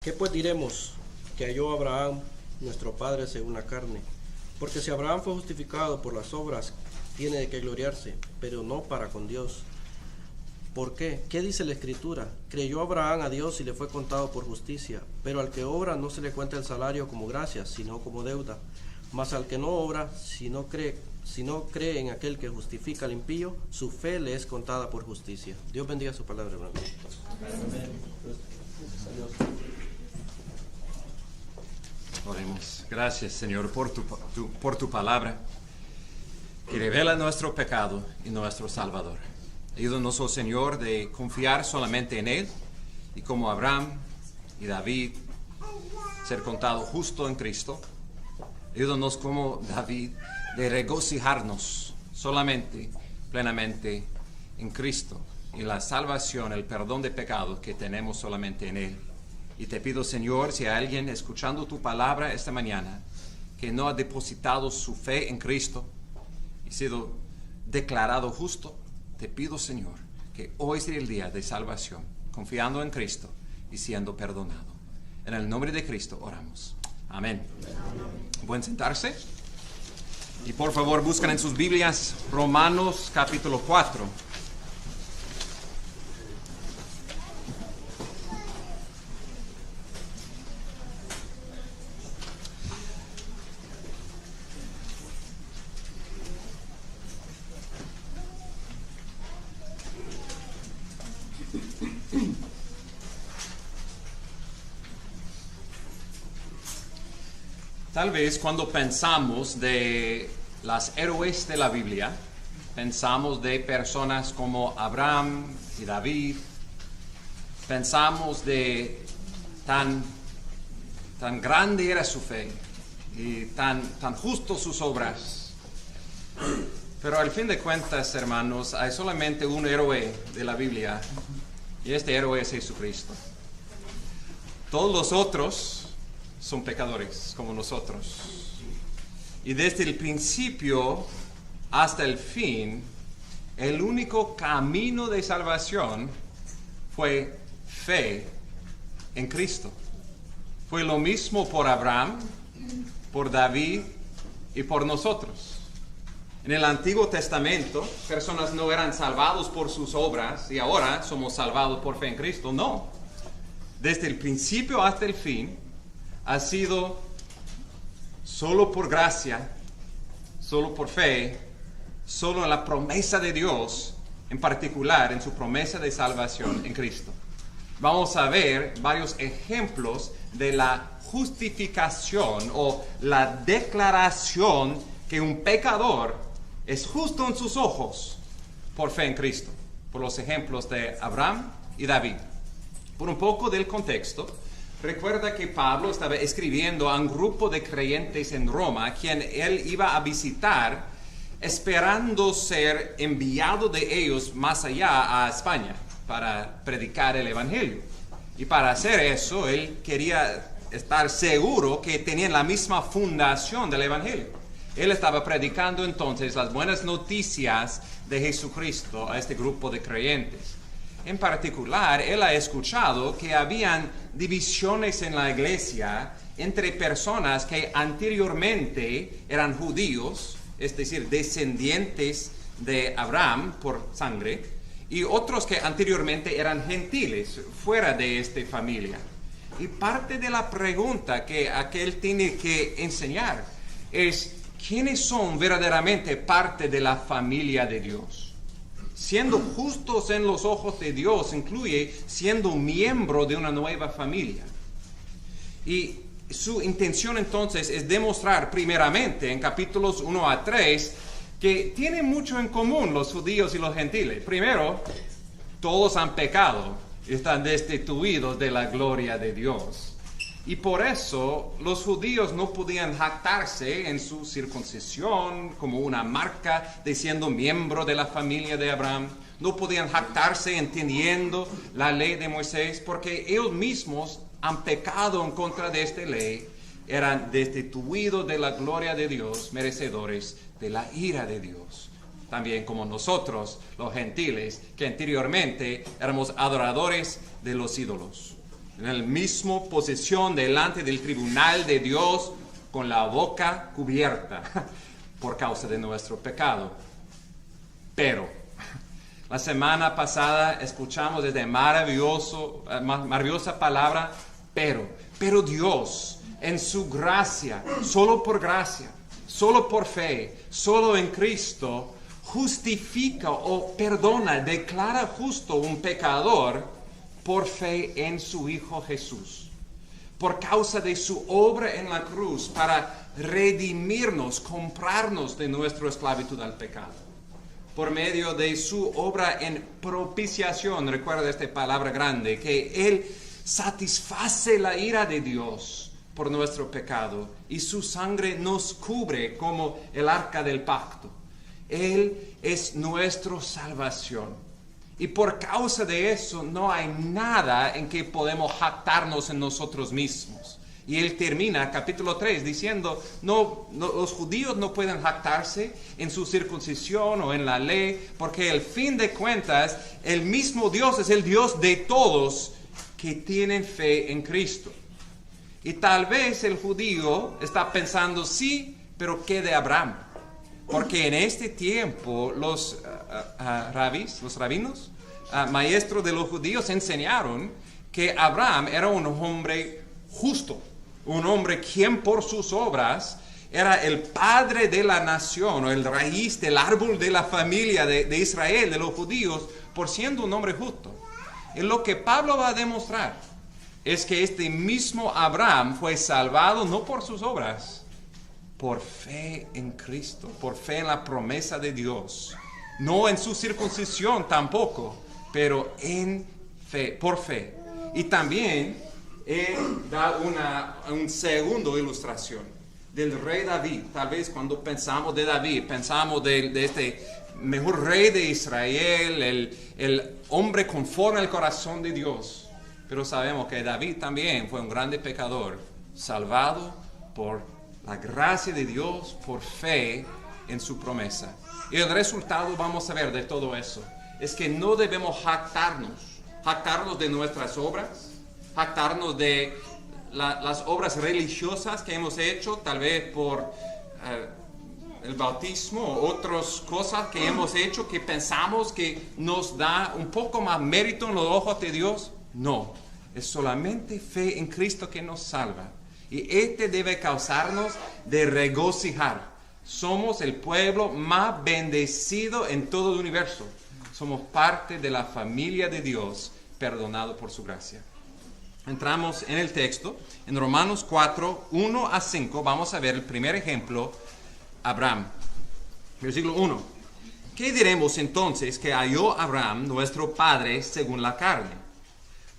¿Qué pues diremos que halló Abraham, nuestro padre según la carne? Porque si Abraham fue justificado por las obras, tiene de qué gloriarse, pero no para con Dios. ¿Por qué? ¿Qué dice la Escritura? Creyó Abraham a Dios y le fue contado por justicia, pero al que obra no se le cuenta el salario como gracia, sino como deuda. Mas al que no obra, si no cree en aquel que justifica al impío, su fe le es contada por justicia. Dios bendiga su palabra, hermano. Amén. Oremos. Gracias, Señor, por tu palabra que revela nuestro pecado y nuestro Salvador. Ayúdanos, oh Señor, de confiar solamente en Él y como Abraham y David, ser contado justo en Cristo. Ayúdanos como David de regocijarnos solamente, plenamente en Cristo y la salvación, el perdón de pecados que tenemos solamente en Él. Y te pido, Señor, si hay alguien escuchando tu palabra esta mañana que no ha depositado su fe en Cristo y sido declarado justo, te pido, Señor, que hoy sea el día de salvación, confiando en Cristo y siendo perdonado. En el nombre de Cristo oramos. Amén. ¿Pueden sentarse? Y por favor busquen en sus Biblias Romanos capítulo 4. Tal vez cuando pensamos de las héroes de la Biblia, pensamos de personas como Abraham y David, pensamos de tan grande era su fe y tan justo sus obras. Pero al fin de cuentas, hermanos, hay solamente un héroe de la Biblia y este héroe es Jesucristo. Todos los otros son pecadores como nosotros. Y desde el principio hasta el fin, el único camino de salvación fue fe en Cristo. Fue lo mismo por Abraham, por David y por nosotros. En el Antiguo Testamento, personas no eran salvados por sus obras y ahora somos salvados por fe en Cristo. No. Desde el principio hasta el fin, ha sido solo por gracia, solo por fe, solo en la promesa de Dios, en particular en su promesa de salvación en Cristo. Vamos a ver varios ejemplos de la justificación o la declaración que un pecador es justo en sus ojos por fe en Cristo, por los ejemplos de Abraham y David. Por un poco del contexto, recuerda que Pablo estaba escribiendo a un grupo de creyentes en Roma, a quien él iba a visitar, esperando ser enviado de ellos más allá a España para predicar el Evangelio. Y para hacer eso, él quería estar seguro que tenían la misma fundación del Evangelio. Él estaba predicando entonces las buenas noticias de Jesucristo a este grupo de creyentes. En particular, él ha escuchado que habían divisiones en la iglesia entre personas que anteriormente eran judíos, es decir, descendientes de Abraham por sangre, y otros que anteriormente eran gentiles, fuera de esta familia. Y parte de la pregunta que aquel tiene que enseñar es, ¿quiénes son verdaderamente parte de la familia de Dios? Siendo justos en los ojos de Dios incluye siendo miembro de una nueva familia. Y su intención entonces es demostrar primeramente en capítulos 1 a 3 que tienen mucho en común los judíos y los gentiles. Primero, todos han pecado y están destituidos de la gloria de Dios. Y por eso los judíos no podían jactarse en su circuncisión como una marca de siendo miembro de la familia de Abraham. No podían jactarse entendiendo la ley de Moisés porque ellos mismos han pecado en contra de esta ley. Eran destituidos de la gloria de Dios, merecedores de la ira de Dios. También como nosotros, los gentiles, que anteriormente éramos adoradores de los ídolos. en la misma posición delante del tribunal de Dios con la boca cubierta por causa de nuestro pecado. Pero la semana pasada escuchamos esta maravillosa palabra, pero Dios, en su gracia, solo por fe, solo en Cristo, justifica o perdona, declara justo un pecador por fe en su Hijo Jesús. Por causa de su obra en la cruz para redimirnos, comprarnos de nuestra esclavitud al pecado. Por medio de su obra en propiciación, recuerda esta palabra grande, que Él satisface la ira de Dios por nuestro pecado y su sangre nos cubre como el arca del pacto. Él es nuestra salvación. Y por causa de eso no hay nada en que podemos jactarnos en nosotros mismos. Y él termina capítulo 3 diciendo, los judíos no pueden jactarse en su circuncisión o en la ley, porque al fin de cuentas el mismo Dios es el Dios de todos que tienen fe en Cristo. Y tal vez el judío está pensando, sí, pero ¿qué de Abraham? Porque en este tiempo los rabinos, maestros de los judíos enseñaron que Abraham era un hombre justo, un hombre quien por sus obras era el padre de la nación o el raíz del árbol de la familia de Israel, de los judíos, por siendo un hombre justo. Y lo que Pablo va a demostrar es que este mismo Abraham fue salvado no por sus obras, por fe en Cristo, por fe en la promesa de Dios. No en su circuncisión tampoco, pero en fe, por fe. Y también da una segunda ilustración del rey David. Tal vez cuando pensamos de David, pensamos de este mejor rey de Israel, el hombre conforme al corazón de Dios. Pero sabemos que David también fue un grande pecador, salvado por la gracia de Dios, por fe en su promesa. Y el resultado, vamos a ver de todo eso, es que no debemos jactarnos de nuestras obras, jactarnos de las obras religiosas que hemos hecho, tal vez por el bautismo o otras cosas que hemos hecho que pensamos que nos da un poco más mérito en los ojos de Dios. No, es solamente fe en Cristo que nos salva. Y debe causarnos de regocijar. Somos el pueblo más bendecido en todo el universo. Somos parte de la familia de Dios, perdonado por su gracia. Entramos en el texto, en Romanos 4, 1 a 5, vamos a ver el primer ejemplo, Abraham. Versículo 1. ¿Qué diremos entonces que halló Abraham, nuestro padre, según la carne?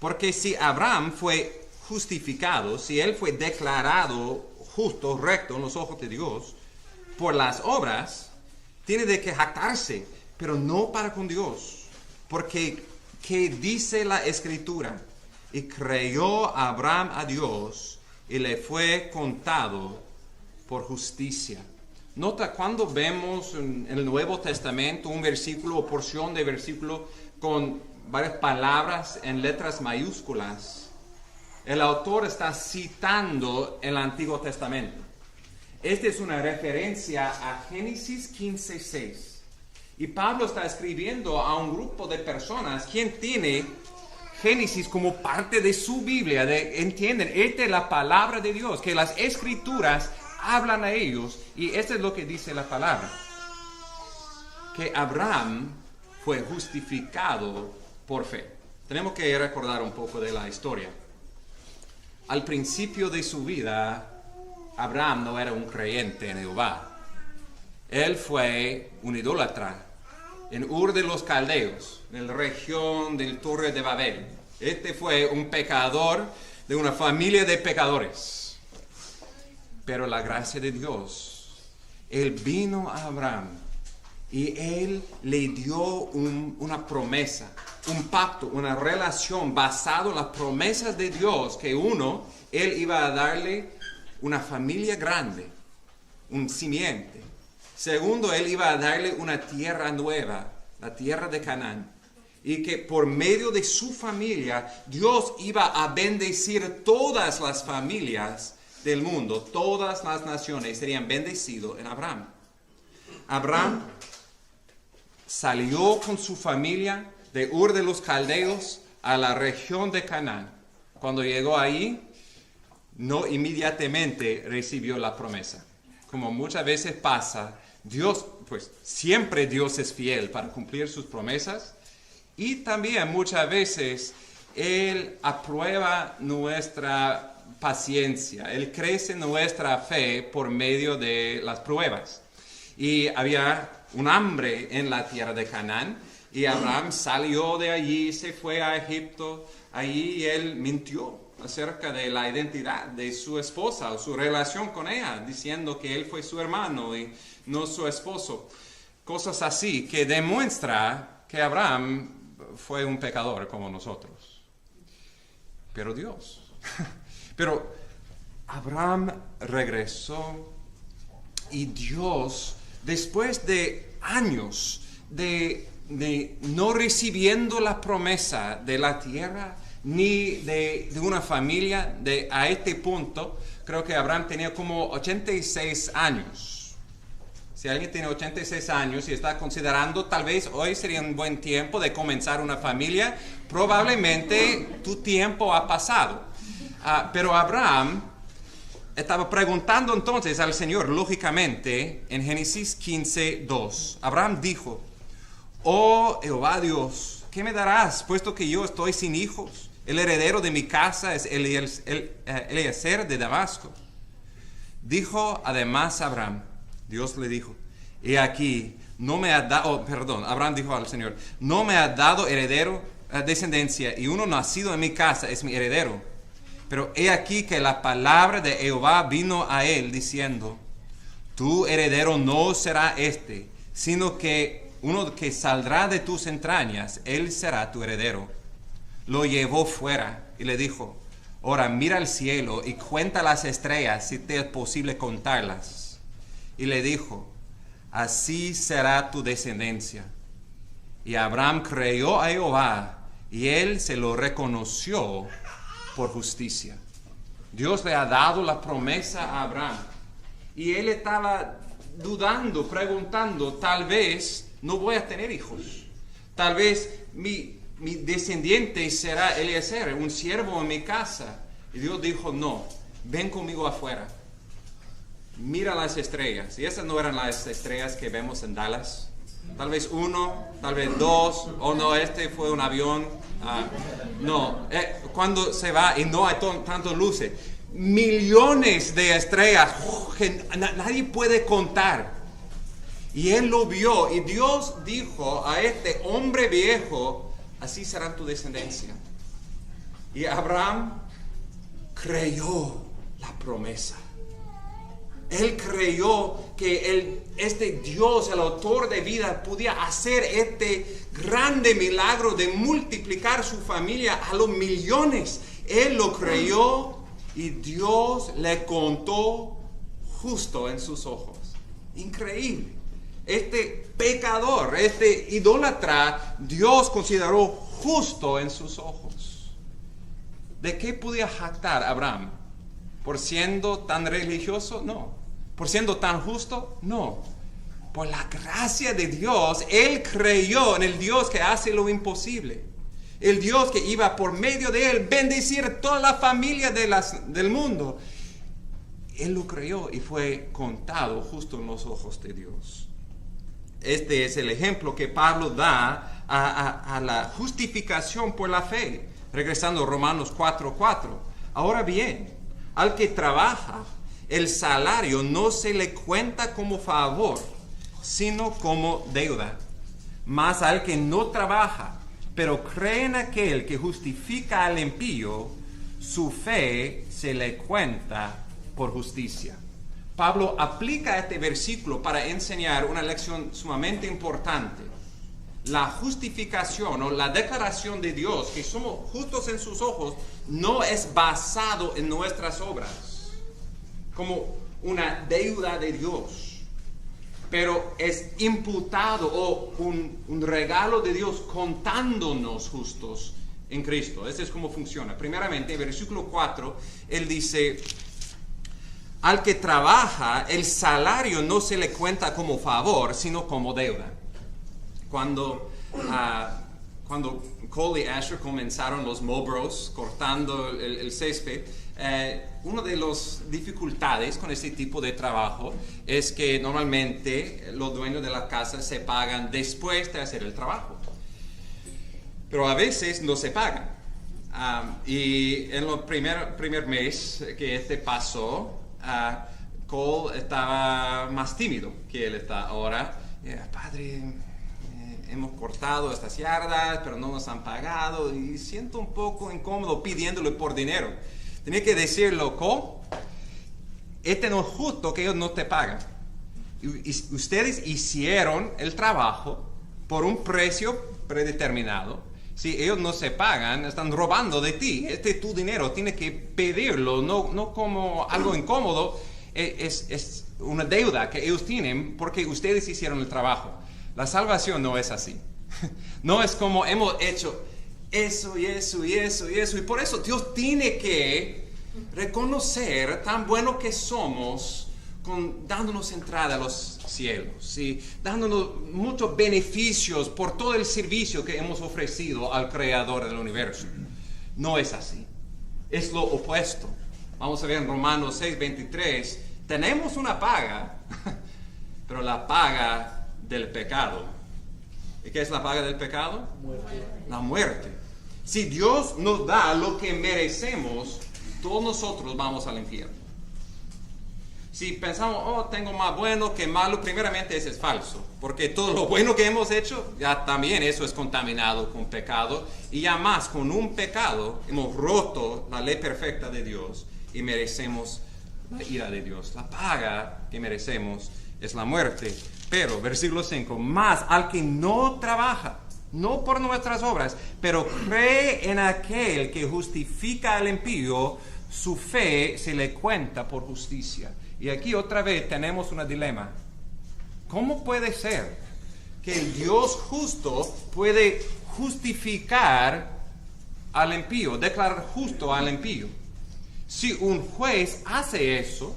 Porque si Abraham fue justificado, si él fue declarado justo, recto en los ojos de Dios, por las obras, tiene de que jactarse, pero no para con Dios. Porque, ¿qué dice la Escritura? Y creyó Abraham a Dios, y le fue contado por justicia. Nota cuando vemos en el Nuevo Testamento un versículo o porción de versículo con varias palabras en letras mayúsculas, el autor está citando el Antiguo Testamento. Esta es una referencia a Génesis 15:6. Y Pablo está escribiendo a un grupo de personas quien tiene Génesis como parte de su Biblia. Entienden, esta es la palabra de Dios, que las Escrituras hablan a ellos. Y esto es lo que dice la palabra. Que Abraham fue justificado por fe. Tenemos que recordar un poco de la historia. Al principio de su vida, Abraham no era un creyente en Jehová. Él fue un idólatra en Ur de los Caldeos, en la región del Torre de Babel. Este fue un pecador de una familia de pecadores. Pero la gracia de Dios, Él vino a Abraham y Él le dio una promesa, un pacto, una relación basado en las promesas de Dios, que Él iba a darle una familia grande, un simiente. Segundo, Él iba a darle una tierra nueva, la tierra de Canaán. y que por medio de su familia Dios iba a bendecir todas las familias del mundo, todas las naciones serían bendecidos en Abraham. Abraham salió con su familia de Ur de los Caldeos a la región de Canaán. Cuando llegó ahí, no inmediatamente recibió la promesa. Como muchas veces pasa, Dios, pues siempre Dios es fiel para cumplir sus promesas, y también muchas veces Él aprueba nuestra paciencia, Él crece nuestra fe por medio de las pruebas. Y había un hambre en la tierra de Canaán, y Abraham salió de allí, se fue a Egipto. Allí él mintió acerca de la identidad de su esposa o su relación con ella, diciendo que él fue su hermano y no su esposo. Cosas así que demuestra que Abraham fue un pecador como nosotros. Pero Dios. Pero Abraham regresó y Dios, después de años de no recibiendo la promesa de la tierra ni de una familia, a este punto, creo que Abraham tenía como 86 años. Si alguien tiene 86 años y está considerando, tal vez hoy sería un buen tiempo de comenzar una familia, probablemente tu tiempo ha pasado. Pero Abraham estaba preguntando entonces al Señor, lógicamente, en Génesis 15:2. Abraham dijo: oh Jehová Dios, ¿qué me darás, puesto que yo estoy sin hijos? El heredero de mi casa es Eliezer de Damasco. Dijo además Abraham, Dios le dijo, he aquí, Abraham dijo al Señor, no me ha dado heredero, descendencia, y uno nacido en mi casa es mi heredero. Pero he aquí que la palabra de Jehová vino a él diciendo, tu heredero no será sino que uno que saldrá de tus entrañas, él será tu heredero. Lo llevó fuera y le dijo, ahora mira al cielo y cuenta las estrellas si te es posible contarlas. Y le dijo, así será tu descendencia. Y Abraham creyó a Jehová y él se lo reconoció por justicia. Dios le ha dado la promesa a Abraham y él estaba dudando, preguntando, tal vez no voy a tener hijos. Tal vez mi descendiente será Eliezer, un siervo en mi casa. Y Dios dijo, no, ven conmigo afuera. Mira las estrellas. Y esas no eran las estrellas que vemos en Dallas. Tal vez uno, tal vez dos, o no, fue un avión. Cuando se va y no hay tantas luces. Millones de estrellas que nadie puede contar. Y él lo vio y Dios dijo a este hombre viejo, así será tu descendencia. Y Abraham creyó la promesa. Él creyó que este Dios, el autor de vida, podía hacer este grande milagro de multiplicar su familia a los millones. Él lo creyó y Dios le contó justo en sus ojos. Increíble. Este pecador, este idólatra, Dios consideró justo en sus ojos. ¿De qué podía jactar Abraham? ¿Por siendo tan religioso? No. ¿Por siendo tan justo? No. Por la gracia de Dios, él creyó en el Dios que hace lo imposible. El Dios que iba por medio de él bendecir toda la familia del mundo. Él lo creyó y fue contado justo en los ojos de Dios. Este es el ejemplo que Pablo da a la justificación por la fe. Regresando a Romanos 4:4. Ahora bien, al que trabaja, el salario no se le cuenta como favor, sino como deuda. Mas al que no trabaja, pero cree en aquel que justifica al impío, su fe se le cuenta por justicia. Pablo aplica este versículo para enseñar una lección sumamente importante. La justificación o la declaración de Dios, que somos justos en sus ojos, no es basado en nuestras obras, como una deuda de Dios. pero es imputado o un regalo de Dios contándonos justos en Cristo. Eso es como funciona. Primeramente, en versículo 4, él dice: al que trabaja, el salario no se le cuenta como favor, sino como deuda. Cuando Cole y Asher comenzaron los mow bros, cortando el césped, una de las dificultades con este tipo de trabajo es que normalmente los dueños de la casa se pagan después de hacer el trabajo. Pero a veces no se pagan. Y en el primer mes que pasó, Cole estaba más tímido que él está ahora. Padre, hemos cortado estas yardas, pero no nos han pagado y siento un poco incómodo pidiéndole por dinero. Tenía que decirlo: Cole, no es justo que ellos no te pagan. Y ustedes hicieron el trabajo por un precio predeterminado. Si ellos no se pagan, están robando de ti. Es tu dinero, tienes que pedirlo, no como algo incómodo. Es una deuda que ellos tienen porque ustedes hicieron el trabajo. La salvación no es así. No es como hemos hecho eso y eso y eso y eso. Y por eso Dios tiene que reconocer tan bueno que somos, dándonos entrada a los cielos y dándonos muchos beneficios por todo el servicio que hemos ofrecido al Creador del universo. No es así. Es lo opuesto. Vamos a ver en Romanos 6:23. Tenemos una paga, pero la paga del pecado. ¿Y qué es la paga del pecado? Muerte. La muerte. Si Dios nos da lo que merecemos, todos nosotros vamos al infierno. Si pensamos, tengo más bueno que malo, primeramente eso es falso, porque todo lo bueno que hemos hecho, ya también eso es contaminado con pecado, y ya más con un pecado hemos roto la ley perfecta de Dios y merecemos la ira de Dios. La paga que merecemos es la muerte. Pero, versículo 5, más al que no trabaja, no por nuestras obras, pero cree en aquel que justifica al impío, su fe se le cuenta por justicia. Y aquí otra vez tenemos un dilema. ¿Cómo puede ser que el Dios justo puede justificar al impío, declarar justo al impío? Si un juez hace eso,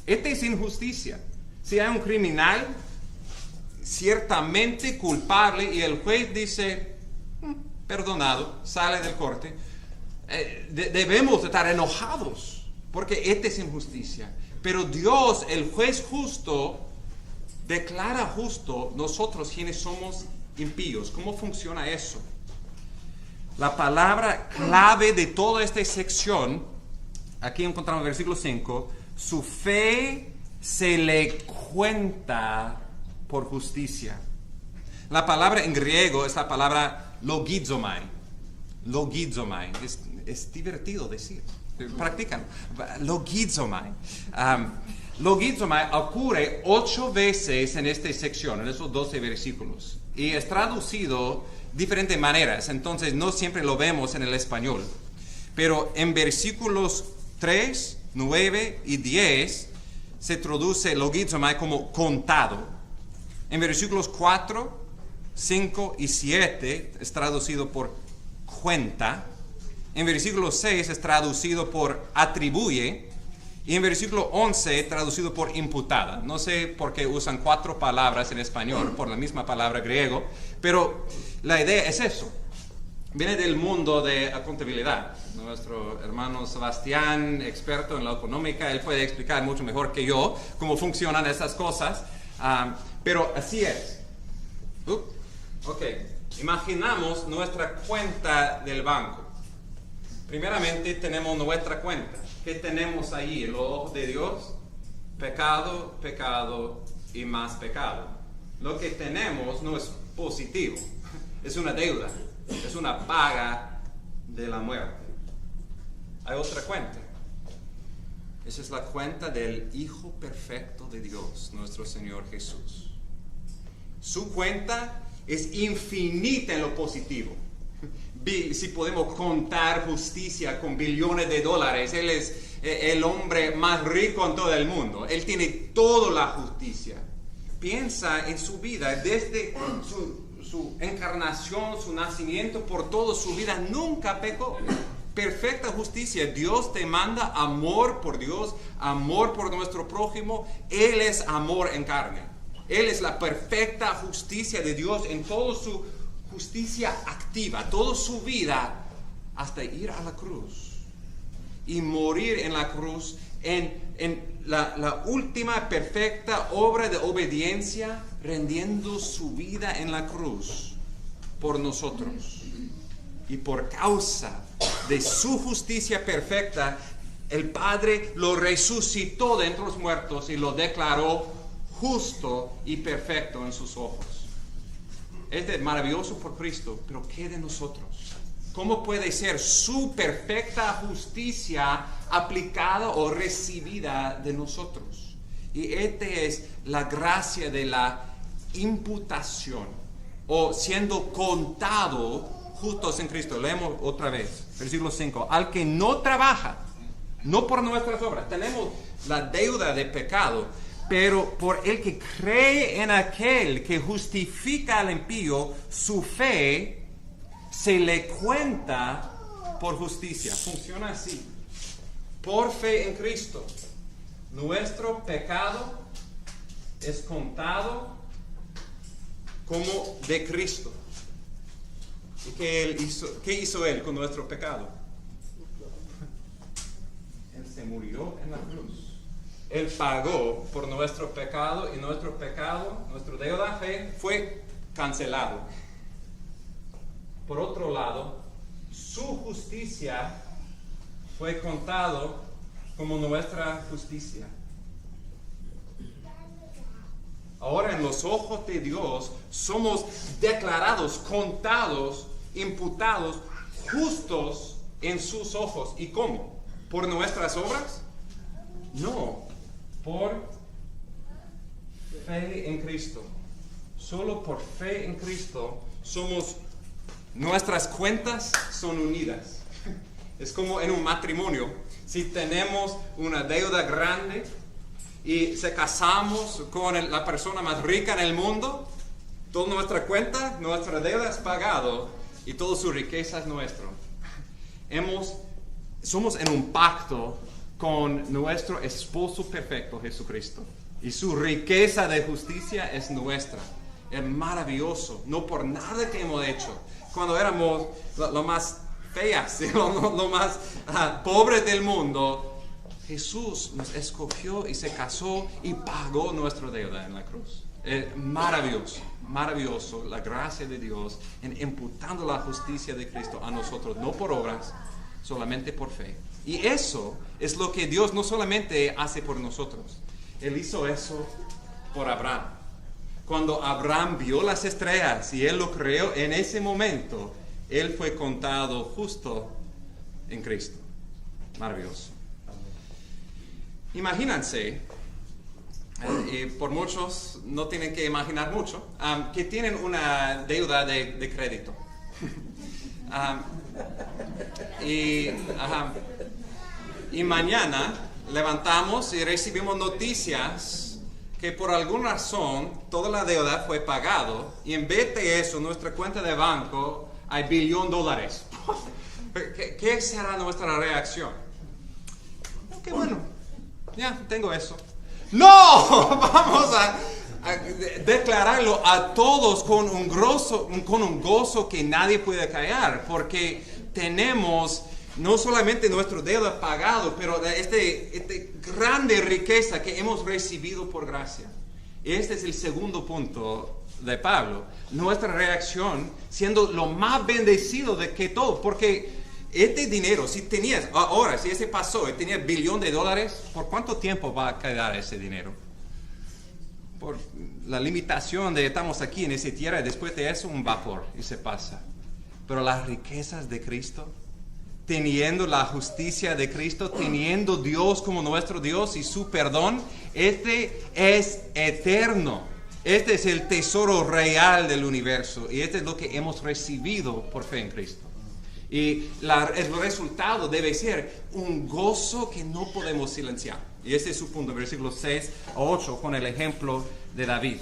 es injusticia. Si hay un criminal ciertamente culpable y el juez dice, perdonado, sale del corte, debemos estar enojados porque es injusticia. Pero Dios, el juez justo, declara justo nosotros quienes somos impíos. ¿Cómo funciona eso? La palabra clave de toda esta sección, aquí encontramos en el versículo 5, su fe se le cuenta por justicia. La palabra en griego es la palabra logizomai. Logizomai. Es divertido decir. Practican. Logizomai. Logizomai ocurre 8 veces en esta sección, en esos 12 versículos. Y es traducido de diferentes maneras. Entonces no siempre lo vemos en el español. Pero en versículos 3, 9 y 10 se traduce logizomai como contado. En versículos 4, 5 y 7 es traducido por cuenta. En versículo 6 es traducido por atribuye. Y en versículo 11 traducido por imputada. No sé por qué usan 4 palabras en español por la misma palabra griego. Pero la idea es eso. Viene del mundo de la contabilidad. Nuestro hermano Sebastián, experto en la económica, él puede explicar mucho mejor que yo cómo funcionan esas cosas. Pero así es. Ok, imaginamos nuestra cuenta del banco. Primeramente tenemos nuestra cuenta. ¿Qué tenemos ahí? En los ojos de Dios, pecado, pecado y más pecado. Lo que tenemos no es positivo, es una deuda, es una paga de la muerte. Hay otra cuenta. Esa es la cuenta del Hijo perfecto de Dios, nuestro Señor Jesús. Su cuenta es infinita en lo positivo. Si podemos contar justicia con billones de dólares, Él es el hombre más rico en todo el mundo. Él tiene toda la justicia. piensa en su vida, desde su encarnación, su nacimiento, por toda su vida, nunca pecó. Perfecta justicia. Dios te manda amor por Dios, amor por nuestro prójimo. Él es amor en carne. Él es la perfecta justicia de Dios en toda su justicia activa, toda su vida, hasta ir a la cruz y morir en la cruz en la última perfecta obra de obediencia, rendiendo su vida en la cruz por nosotros. Y por causa de su justicia perfecta, el Padre lo resucitó de entre los muertos y lo declaró justo y perfecto en sus ojos. Este es maravilloso por Cristo, pero ¿qué de nosotros? ¿Cómo puede ser su perfecta justicia aplicada o recibida de nosotros? Y esta es la gracia de la imputación, o siendo contado justos en Cristo. Leemos otra vez, versículo 5. Al que no trabaja, no por nuestras obras, tenemos la deuda de pecado, pero por el que cree en aquel que justifica al impío, su fe se le cuenta por justicia. Funciona así. Por fe en Cristo, nuestro pecado es contado como de Cristo. ¿Y qué hizo Él con nuestro pecado? Él se murió en la cruz. Él pagó por nuestro pecado, y nuestro pecado, nuestra deuda de fe, fue cancelado. Por otro lado, su justicia fue contado como nuestra justicia. Ahora en los ojos de Dios somos declarados, contados, imputados, justos en sus ojos. ¿Y cómo? ¿Por nuestras obras? No, por fe en Cristo. Solo por fe en Cristo nuestras cuentas son unidas. Es como en un matrimonio. Si tenemos una deuda grande y se casamos con la persona más rica en el mundo, toda nuestra cuenta, nuestra deuda es pagado y toda su riqueza es nuestra. Somos en un pacto con nuestro esposo perfecto, Jesucristo, y su riqueza de justicia es nuestra. Es maravilloso, no por nada que hemos hecho. Cuando éramos lo más feas, lo más pobres del mundo, Jesús nos escogió y se casó y pagó nuestra deuda en la cruz. Es maravilloso, maravilloso la gracia de Dios en imputando la justicia de Cristo a nosotros, no por obras, solamente por fe. Y eso es lo que Dios no solamente hace por nosotros. Él hizo eso por Abraham. Cuando Abraham vio las estrellas y él lo creó, en ese momento él fue contado justo en Cristo. Maravilloso. Imagínense, y por muchos no tienen que imaginar mucho, que tienen una deuda de crédito. Y mañana levantamos y recibimos noticias que por alguna razón toda la deuda fue pagado, y en vez de eso, en nuestra cuenta de banco hay $1 billón. ¿Qué será nuestra reacción? Qué bueno, ya tengo eso. ¡No! Vamos a declararlo a todos con un gozo que nadie puede callar, porque tenemos no solamente nuestro deuda pagado, pero este grande riqueza que hemos recibido por gracia. Este es el segundo punto de Pablo. Nuestra reacción siendo lo más bendecido de que todo, porque este dinero, si ese pasó y tenía $1 billón, ¿por cuánto tiempo va a quedar ese dinero? Por la limitación de estamos aquí en esa tierra, y después de eso un vapor y se pasa. Pero las riquezas de Cristo, teniendo la justicia de Cristo, teniendo Dios como nuestro Dios y su perdón, este es eterno. Este es el tesoro real del universo, y este es lo que hemos recibido por fe en Cristo. Y el resultado debe ser un gozo que no podemos silenciar. Y ese es su punto, versículos 6 a 8, con el ejemplo de David.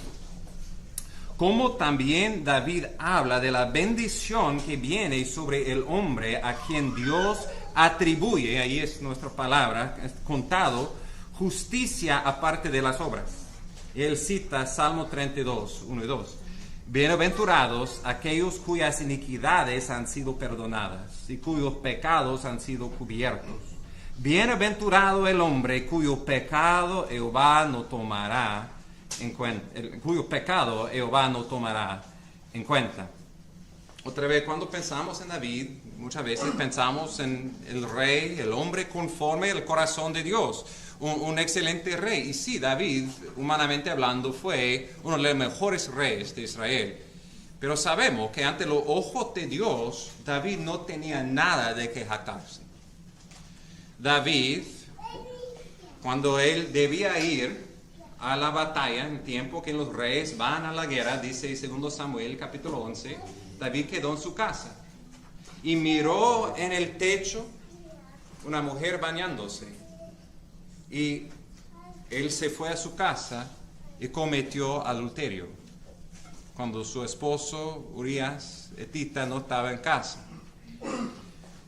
Como también David habla de la bendición que viene sobre el hombre a quien Dios atribuye, ahí es nuestra palabra, contado, justicia aparte de las obras. Él cita Salmo 32, 1 y 2. Bienaventurados aquellos cuyas iniquidades han sido perdonadas y cuyos pecados han sido cubiertos. Bienaventurado el hombre cuyo pecado Jehová no tomará en cuenta, cuyo pecado Jehová no tomará en cuenta. Otra vez, cuando pensamos en David, muchas veces pensamos en el rey, el hombre conforme al corazón de Dios, un excelente rey. Y sí, David, humanamente hablando, fue uno de los mejores reyes de Israel. Pero sabemos que ante los ojos de Dios, David no tenía nada de que jactarse. David, cuando él debía ir a la batalla, en tiempo que los reyes van a la guerra, dice 2 Samuel capítulo 11, David quedó en su casa y miró en el techo una mujer bañándose. Y él se fue a su casa y cometió adulterio cuando su esposo Urías Etita no estaba en casa.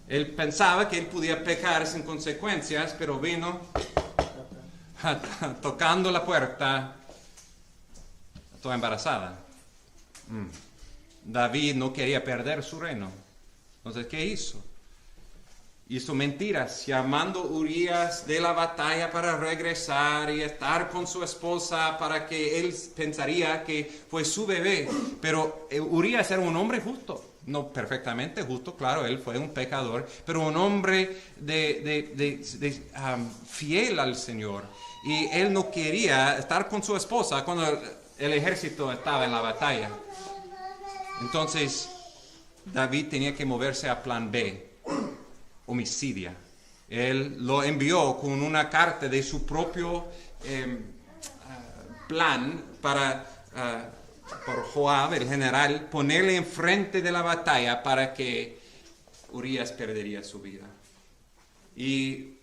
Él pensaba que él podía pecar sin consecuencias, pero vino tocando la puerta, toda embarazada. David no quería perder su reino. Entonces, ¿qué hizo? Hizo mentiras, llamando a Urías de la batalla para regresar y estar con su esposa para que él pensaría que fue su bebé. Pero Urías era un hombre justo. No perfectamente justo, claro, él fue un pecador, pero un hombre fiel al Señor. Y él no quería estar con su esposa cuando el ejército estaba en la batalla. Entonces, David tenía que moverse a plan B, homicidia. Él lo envió con una carta de su propio plan para... por Joab, el general, ponerle enfrente de la batalla para que Urías perdería su vida. Y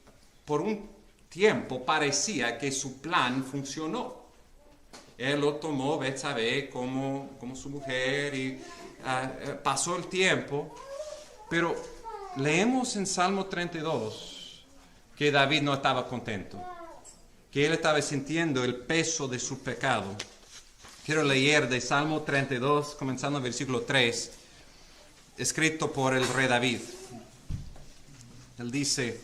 por un tiempo parecía que su plan funcionó. Él lo tomó, Betsabé, como su mujer y pasó el tiempo. Pero leemos en Salmo 32 que David no estaba contento, que él estaba sintiendo el peso de su pecado. Quiero leer de Salmo 32, comenzando en versículo 3, escrito por el rey David. Él dice,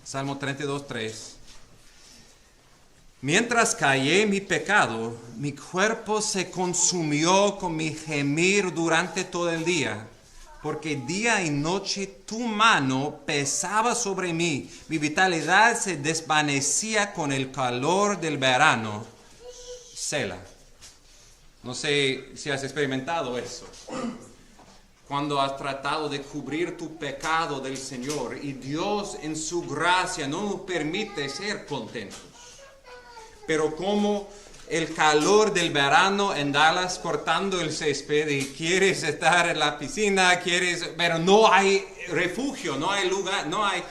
Salmo 32, 3, mientras callé mi pecado, mi cuerpo se consumió con mi gemir durante todo el día, porque día y noche tu mano pesaba sobre mí, mi vitalidad se desvanecía con el calor del verano. Selah. No sé si has experimentado eso. Cuando has tratado de cubrir tu pecado del Señor y Dios en su gracia no nos permite ser contentos. Pero como el calor del verano en Dallas cortando el césped y quieres estar en la piscina, pero no hay refugio, no hay lugar, no hay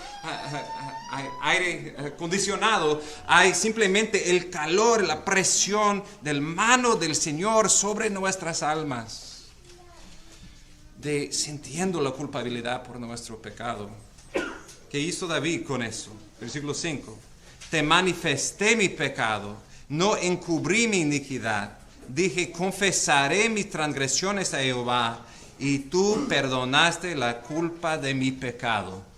aire acondicionado, hay simplemente el calor, la presión del mano del Señor sobre nuestras almas, sintiendo la culpabilidad por nuestro pecado. ¿Qué hizo David con eso? Versículo 5. Te manifesté mi pecado, no encubrí mi iniquidad. Dije, confesaré mis transgresiones a Jehová, y tú perdonaste la culpa de mi pecado.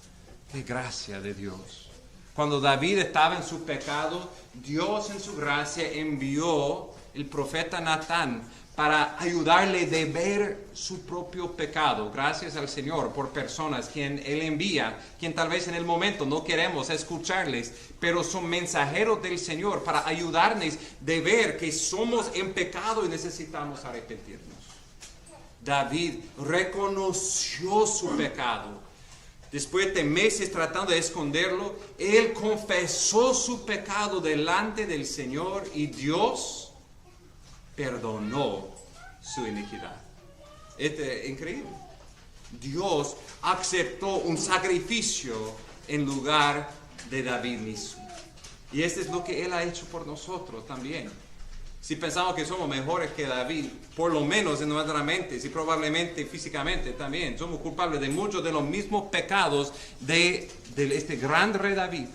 ¡Qué gracia de Dios! Cuando David estaba en su pecado, Dios en su gracia envió el profeta Natán para ayudarle de ver su propio pecado. Gracias al Señor por personas quien Él envía, quien tal vez en el momento no queremos escucharles, pero son mensajeros del Señor para ayudarnos de ver que somos en pecado y necesitamos arrepentirnos. David reconoció su pecado. Después de meses tratando de esconderlo, él confesó su pecado delante del Señor y Dios perdonó su iniquidad. Es increíble. Dios aceptó un sacrificio en lugar de David mismo. Y esto es lo que Él ha hecho por nosotros también. Si pensamos que somos mejores que David, por lo menos en nuestra mente, y probablemente físicamente también, somos culpables de muchos de los mismos pecados de este gran rey David.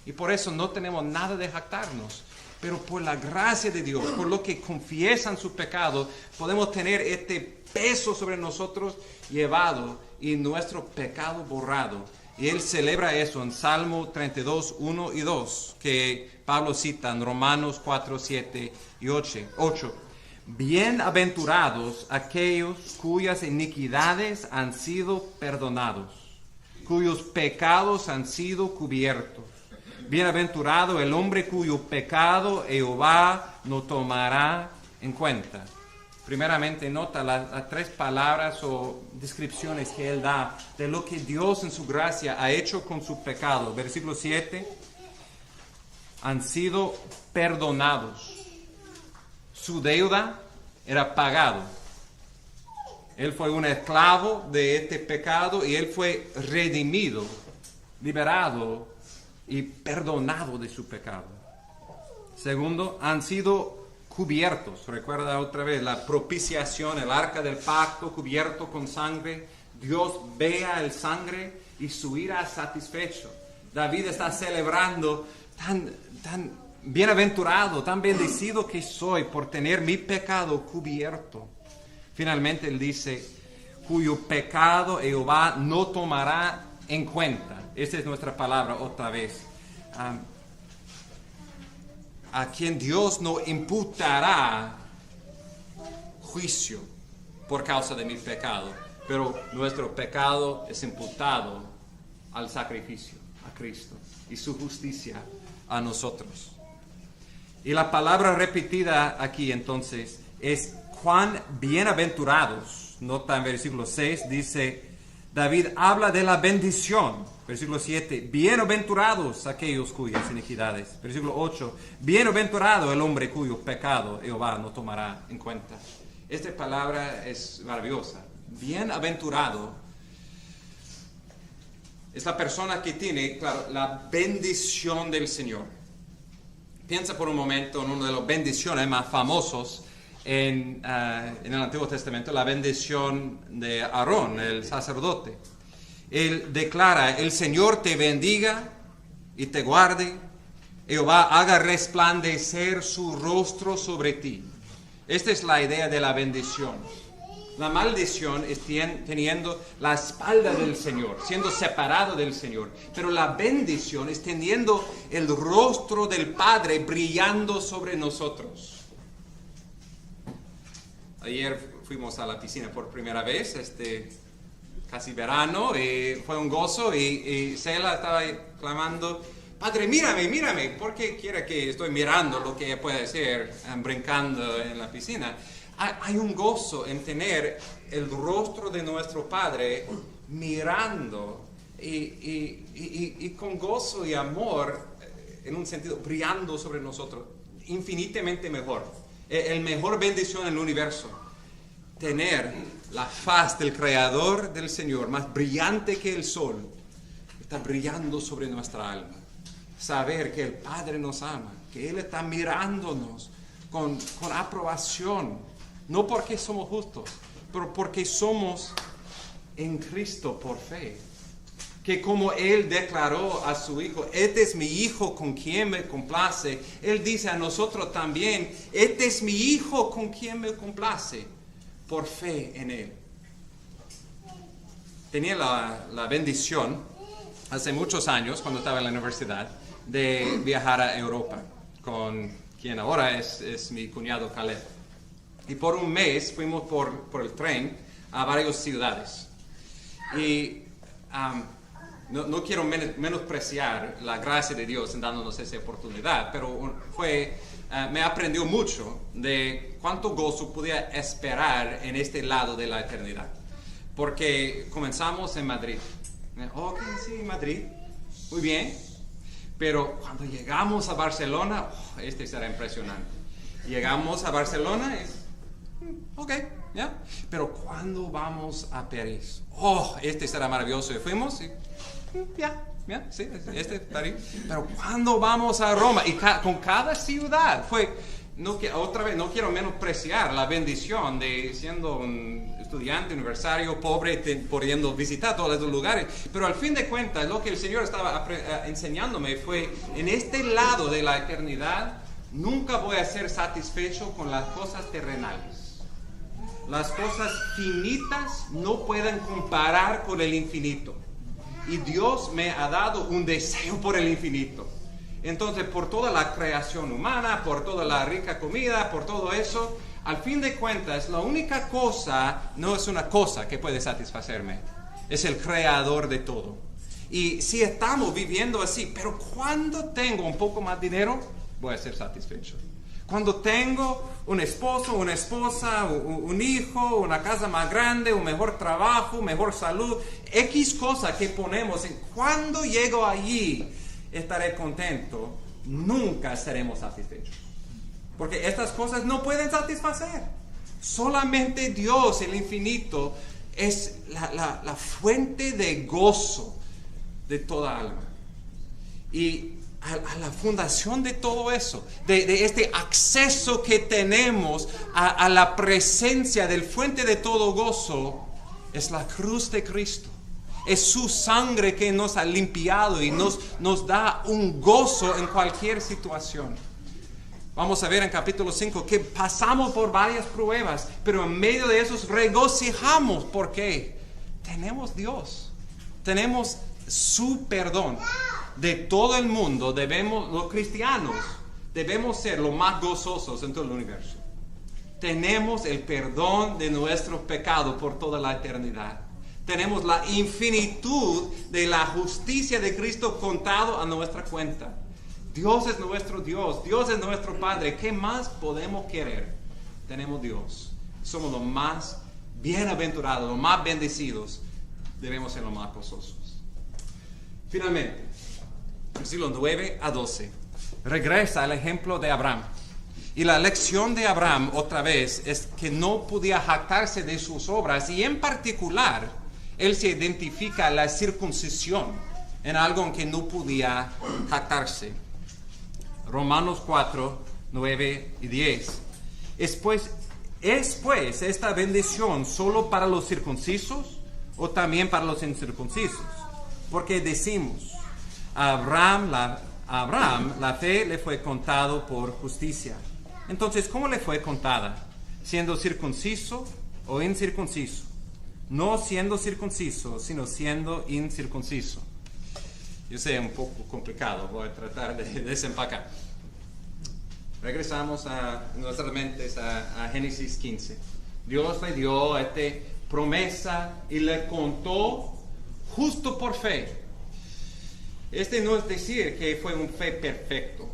Y por eso no tenemos nada de jactarnos. Pero por la gracia de Dios, por lo que confiesan su pecado, podemos tener este peso sobre nosotros llevado y nuestro pecado borrado. Y él celebra eso en Salmo 32, 1 y 2, que Pablo cita en Romanos 4, 7 y 8. Bienaventurados aquellos cuyas iniquidades han sido perdonados, cuyos pecados han sido cubiertos. Bienaventurado el hombre cuyo pecado Jehová no tomará en cuenta. Primeramente, nota las tres palabras o descripciones que él da de lo que Dios en su gracia ha hecho con su pecado. Versículo 7, han sido perdonados. Su deuda era pagado. Él fue un esclavo de este pecado y él fue redimido, liberado y perdonado de su pecado. Segundo, han sido cubiertos. Recuerda otra vez la propiciación, el arca del pacto cubierto con sangre. Dios vea el sangre y su ira satisfecho. David está celebrando tan bienaventurado, tan bendecido que soy por tener mi pecado cubierto. Finalmente él dice, cuyo pecado Jehová no tomará en cuenta. Esa es nuestra palabra otra vez. A quien Dios no imputará juicio por causa de mi pecado, pero nuestro pecado es imputado al sacrificio, a Cristo, y su justicia a nosotros. Y la palabra repetida aquí entonces es cuán bienaventurados. Nota en versículo 6, dice, David habla de la bendición. Versículo 7, bienaventurados aquellos cuyas iniquidades. Versículo 8, bienaventurado el hombre cuyo pecado Jehová no tomará en cuenta. Esta palabra es maravillosa. Bienaventurado es la persona que tiene, claro, la bendición del Señor. Piensa por un momento en una de las bendiciones más famosos en el Antiguo Testamento, la bendición de Aarón, el sacerdote. Él declara, el Señor te bendiga y te guarde, Jehová haga resplandecer su rostro sobre ti. Esta es la idea de la bendición. La maldición es teniendo la espalda del Señor, siendo separado del Señor. Pero la bendición es teniendo el rostro del Padre brillando sobre nosotros. Ayer fuimos a la piscina por primera vez, casi verano, y fue un gozo, y Sela estaba clamando, Padre, mírame, ¿por qué quiere que estoy mirando lo que puede ser brincando en la piscina? Hay un gozo en tener el rostro de nuestro Padre mirando y con gozo y amor, en un sentido, brillando sobre nosotros, infinitamente mejor, el mejor bendición en el universo. Tener la faz del Creador del Señor, más brillante que el sol, está brillando sobre nuestra alma. Saber que el Padre nos ama, que Él está mirándonos con aprobación, no porque somos justos, pero porque somos en Cristo por fe. Que como Él declaró a su Hijo, este es mi Hijo con quien me complace, Él dice a nosotros también, este es mi Hijo con quien me complace, por fe en Él. Tenía la bendición, hace muchos años, cuando estaba en la universidad, de viajar a Europa, con quien ahora es mi cuñado Caleb. Y por un mes fuimos por el tren a varias ciudades. Y no quiero menospreciar la gracia de Dios en dándonos esa oportunidad, pero me aprendió mucho de cuánto gozo podía esperar en este lado de la eternidad. Porque comenzamos en Madrid. Ok, sí, Madrid, muy bien. Pero cuando llegamos a Barcelona, será impresionante. Llegamos a Barcelona y ok, ¿ya? Pero ¿cuándo vamos a París? Oh, este será maravilloso. Y fuimos y ya, sí, París. Pero ¿cuándo vamos a Roma? Y con cada ciudad fue, otra vez, no quiero menospreciar la bendición de siendo un estudiante universitario pobre, pudiendo visitar todos esos lugares. Pero al fin de cuentas, lo que el Señor estaba enseñándome fue, en este lado de la eternidad, nunca voy a ser satisfecho con las cosas terrenales. Las cosas finitas no pueden comparar con el infinito. Y Dios me ha dado un deseo por el infinito. Entonces, por toda la creación humana, por toda la rica comida, por todo eso, al fin de cuentas, la única cosa no es una cosa que puede satisfacerme. Es el creador de todo. Y si estamos viviendo así, pero cuando tengo un poco más dinero, voy a ser satisfecho. Cuando tengo un esposo, una esposa, un hijo, una casa más grande, un mejor trabajo, mejor salud, X cosa que ponemos, cuando llego allí estaré contento, nunca estaremos satisfechos. Porque estas cosas no pueden satisfacer. Solamente Dios, el infinito, es la fuente de gozo de toda alma. Y a la fundación de todo eso, de este acceso que tenemos a la presencia del fuente de todo gozo, es la cruz de Cristo. Es su sangre que nos ha limpiado y nos da un gozo en cualquier situación. Vamos a ver en capítulo 5 que pasamos por varias pruebas, pero en medio de esos regocijamos. ¿Por qué? Tenemos Dios. Tenemos su perdón. De todo el mundo, los cristianos, debemos ser los más gozosos en todo el universo. Tenemos el perdón de nuestros pecados por toda la eternidad. Tenemos la infinitud de la justicia de Cristo contado a nuestra cuenta. Dios es nuestro Dios, Dios es nuestro Padre. ¿Qué más podemos querer? Tenemos Dios. Somos los más bienaventurados, los más bendecidos. Debemos ser los más gozosos. Finalmente, versículos 9 a 12. Regresa al ejemplo de Abraham. Y la lección de Abraham, otra vez, es que no podía jactarse de sus obras. Y en particular, él se identifica a la circuncisión en algo en que no podía jactarse. Romanos 4, 9 y 10. ¿Es pues esta bendición solo para los circuncisos o también para los incircuncisos? Porque decimos, a Abraham la fe le fue contado por justicia. Entonces, ¿cómo le fue contada? ¿Siendo circunciso o incircunciso? No siendo circunciso, sino siendo incircunciso. Yo sé, un poco complicado, voy a tratar de desempacar. Regresamos a nuestras mentes a Génesis 15. Dios le dio esta promesa y le contó justo por fe. No es decir que fue un fe perfecto,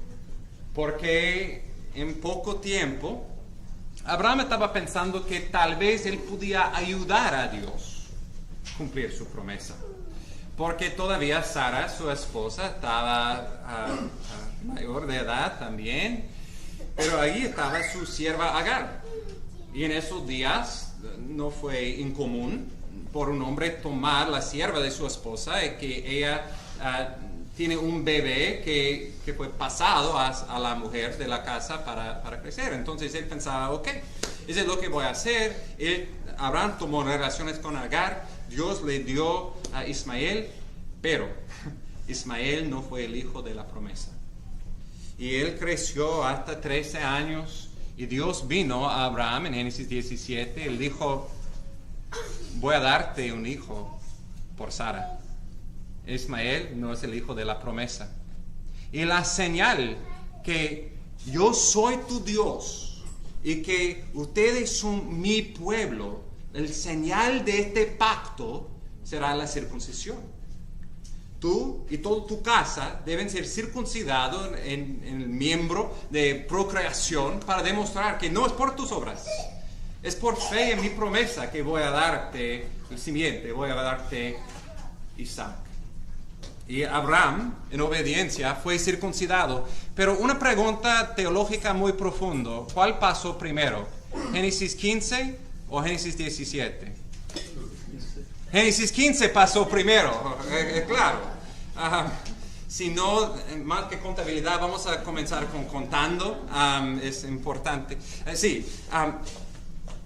porque en poco tiempo Abraham estaba pensando que tal vez él podía ayudar a Dios a cumplir su promesa, porque todavía Sara, su esposa, estaba mayor de edad también, pero ahí estaba su sierva Agar, y en esos días no fue incomún por un hombre tomar la sierva de su esposa y que ella tiene un bebé que fue pasado a la mujer de la casa para crecer. Entonces él pensaba, ok, eso es lo que voy a hacer. Abraham tomó relaciones con Agar, Dios le dio a Ismael, pero Ismael no fue el hijo de la promesa. Y él creció hasta 13 años y Dios vino a Abraham en Génesis 17, él dijo, voy a darte un hijo por Sara. Ismael no es el hijo de la promesa. Y la señal que yo soy tu Dios y que ustedes son mi pueblo, el señal de este pacto será la circuncisión. Tú y toda tu casa deben ser circuncidados en el miembro de procreación para demostrar que no es por tus obras. Es por fe en mi promesa que voy a darte el simiente, voy a darte Isaac. Y Abraham, en obediencia, fue circuncidado. Pero una pregunta teológica muy profunda. ¿Cuál pasó primero? ¿Génesis 15 o Génesis 17? Génesis 15 pasó primero, claro. Si no, más que contabilidad, vamos a comenzar con contando, es importante.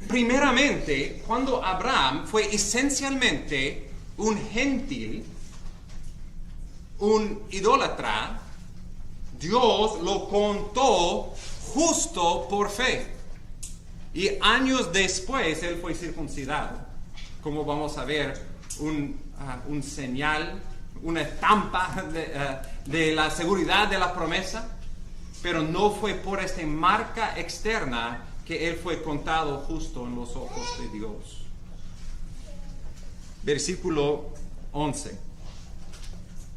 Primeramente, cuando Abraham fue esencialmente un gentil, un idólatra, Dios lo contó justo por fe. Y años después él fue circuncidado. Como vamos a ver, un señal, una estampa de la seguridad de la promesa, pero no fue por esta marca externa que él fue contado justo en los ojos de Dios. Versículo 11.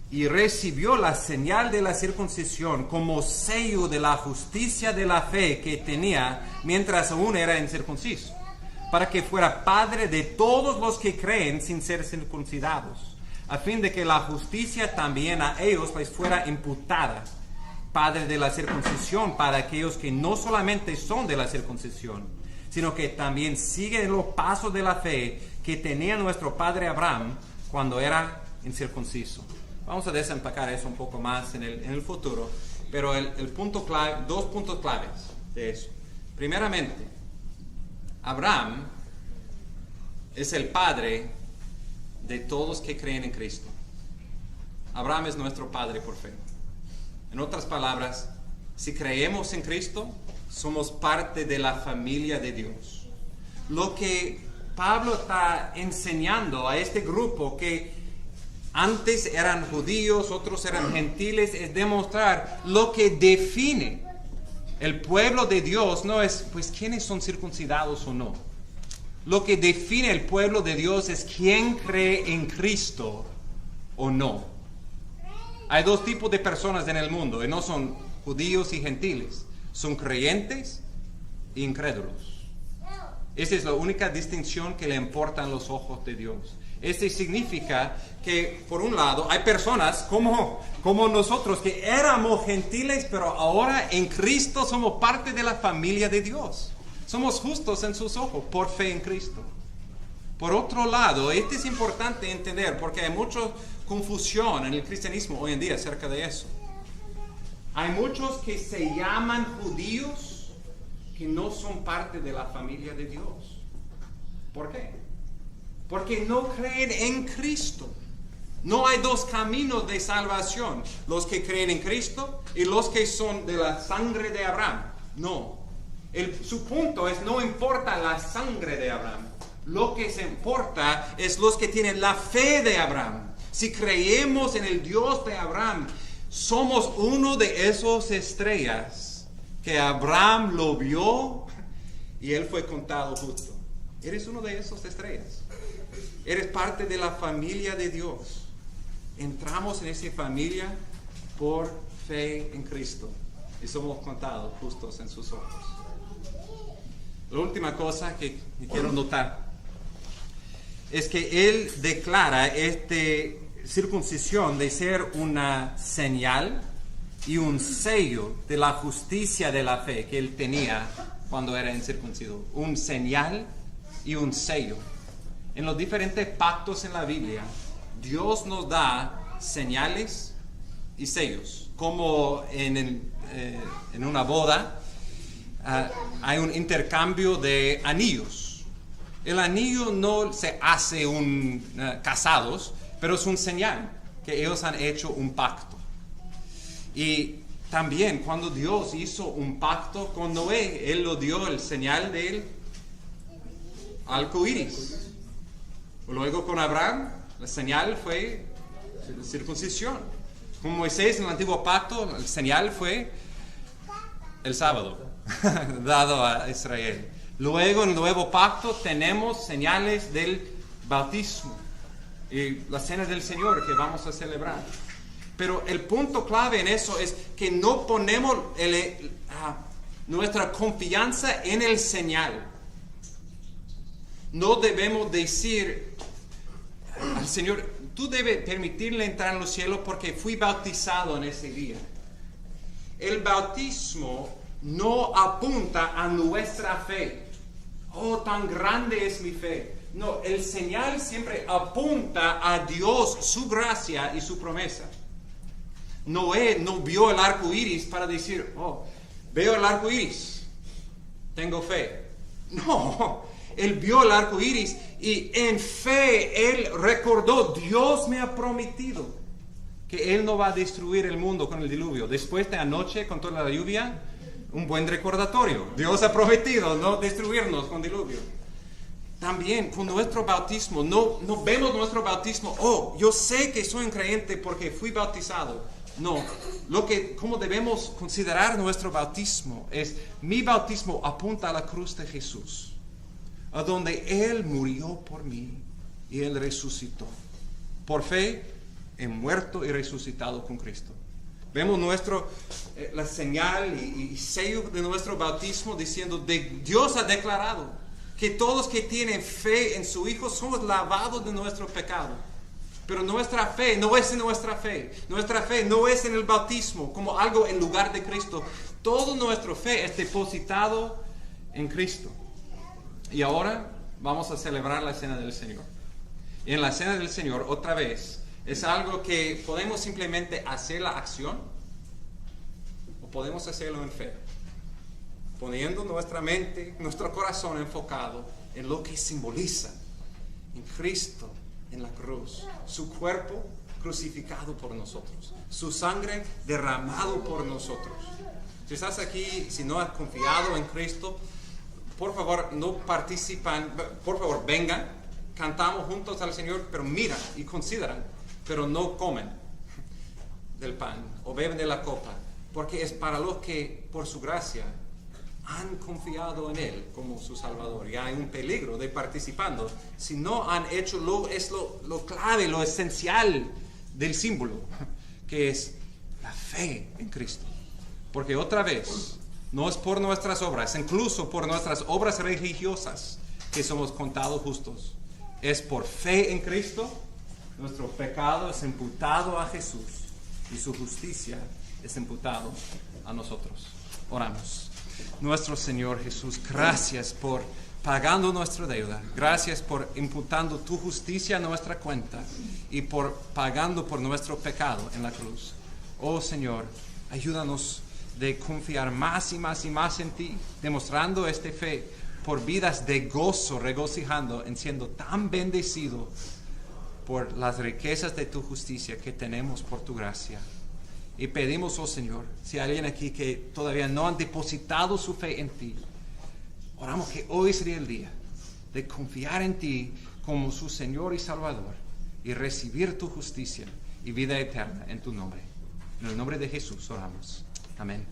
Y recibió la señal de la circuncisión como sello de la justicia de la fe que tenía mientras aún era incircunciso, para que fuera padre de todos los que creen sin ser circuncidados, a fin de que la justicia también a ellos les fuera imputada. Padre de la circuncisión para aquellos que no solamente son de la circuncisión, sino que también siguen los pasos de la fe que tenía nuestro padre Abraham cuando era incircunciso. Vamos a desempacar eso un poco más en el futuro, pero el punto clave, 2 puntos claves de eso. Primeramente, Abraham es el padre de todos que creen en Cristo. Abraham es nuestro padre por fe. En otras palabras, si creemos en Cristo, somos parte de la familia de Dios. Lo que Pablo está enseñando a este grupo que antes eran judíos, otros eran gentiles, es demostrar lo que define el pueblo de Dios. No es, pues, quiénes son circuncidados o no. Lo que define el pueblo de Dios es quién cree en Cristo o no. Hay 2 tipos de personas en el mundo, y no son judíos y gentiles. Son creyentes e incrédulos. Esa es la única distinción que le importa en los ojos de Dios. Esto significa que, por un lado, hay personas como nosotros que éramos gentiles, pero ahora en Cristo somos parte de la familia de Dios. Somos justos en sus ojos por fe en Cristo. Por otro lado, esto es importante entender porque hay mucha confusión en el cristianismo hoy en día acerca de eso. Hay muchos que se llaman judíos que no son parte de la familia de Dios. ¿Por qué? Porque no creen en Cristo. No hay 2 caminos de salvación. Los que creen en Cristo y los que son de la sangre de Abraham. No. Su punto es, no importa la sangre de Abraham. Lo que se importa es los que tienen la fe de Abraham. Si creemos en el Dios de Abraham, somos uno de esos estrellas que Abraham lo vio y él fue contado justo. Eres uno de esos estrellas. Eres parte de la familia de Dios. Entramos en esa familia por fe en Cristo y somos contados justos en sus ojos. La última cosa que quiero notar es que él declara esta circuncisión de ser una señal y un sello de la justicia de la fe que él tenía cuando era incircunciso. Un señal y un sello. En los diferentes pactos en la Biblia, Dios nos da señales y sellos. Como en una boda, hay un intercambio de anillos. El anillo no se hace casados, pero es un señal que ellos han hecho un pacto. Y también cuando Dios hizo un pacto con Noé, Él lo dio el señal del arco iris. Luego con Abraham, la señal fue la circuncisión. Con Moisés en el antiguo pacto, el señal fue el sábado dado a Israel. Luego en el nuevo pacto tenemos señales del bautismo y la cena del Señor que vamos a celebrar. Pero el punto clave en eso es que no ponemos nuestra confianza en el señal. No debemos decir al Señor, tú debes permitirle entrar en los cielos porque fui bautizado en ese día. El bautismo no apunta a nuestra fe. oh, tan grande es mi fe. No, el señal siempre apunta a Dios, su gracia y su promesa. Noé no vio el arco iris para decir, oh, veo el arco iris, tengo fe. No, él vio el arco iris y en fe él recordó, Dios me ha prometido que él no va a destruir el mundo con el diluvio. Después de anoche con toda la lluvia, un buen recordatorio. Dios ha prometido no destruirnos con diluvio. También con nuestro bautismo, no vemos nuestro bautismo, oh, yo sé que soy un creyente porque fui bautizado. No, como debemos considerar nuestro bautismo es, mi bautismo apunta a la cruz de Jesús, a donde Él murió por mí y Él resucitó. Por fe, he muerto y resucitado con Cristo. Vemos la señal y sello de nuestro bautismo diciendo, Dios ha declarado que todos que tienen fe en su Hijo somos lavados de nuestro pecado. Pero nuestra fe no es en nuestra fe. Nuestra fe no es en el bautismo como algo en lugar de Cristo. Toda nuestra fe es depositado en Cristo. Y ahora vamos a celebrar la Cena del Señor. Y en la Cena del Señor, otra vez, es algo que podemos simplemente hacer la acción o podemos hacerlo en fe, poniendo nuestra mente, nuestro corazón enfocado en lo que simboliza en Cristo, en la cruz, su cuerpo crucificado por nosotros, su sangre derramado por nosotros. Si estás aquí, si no has confiado en Cristo, por favor no participan, por favor vengan, cantamos juntos al Señor, pero miran y consideran, pero no comen del pan o beben de la copa, porque es para los que por su gracia han confiado en Él como su Salvador. Y hay un peligro de participando si no han hecho lo clave, lo esencial del símbolo, que es la fe en Cristo. Porque otra vez, no es por nuestras obras, incluso por nuestras obras religiosas, que somos contados justos. Es por fe en Cristo, nuestro pecado es imputado a Jesús y su justicia es imputado a nosotros. Oramos. Nuestro Señor Jesús, gracias por pagando nuestra deuda. Gracias por imputando tu justicia a nuestra cuenta y por pagando por nuestro pecado en la cruz. Oh Señor, ayúdanos de confiar más y más y más en ti, demostrando esta fe por vidas de gozo, regocijando en siendo tan bendecido por las riquezas de tu justicia que tenemos por tu gracia. Y pedimos, oh Señor, si hay alguien aquí que todavía no han depositado su fe en ti, oramos que hoy sería el día de confiar en ti como su Señor y Salvador y recibir tu justicia y vida eterna en tu nombre. En el nombre de Jesús oramos. Amén.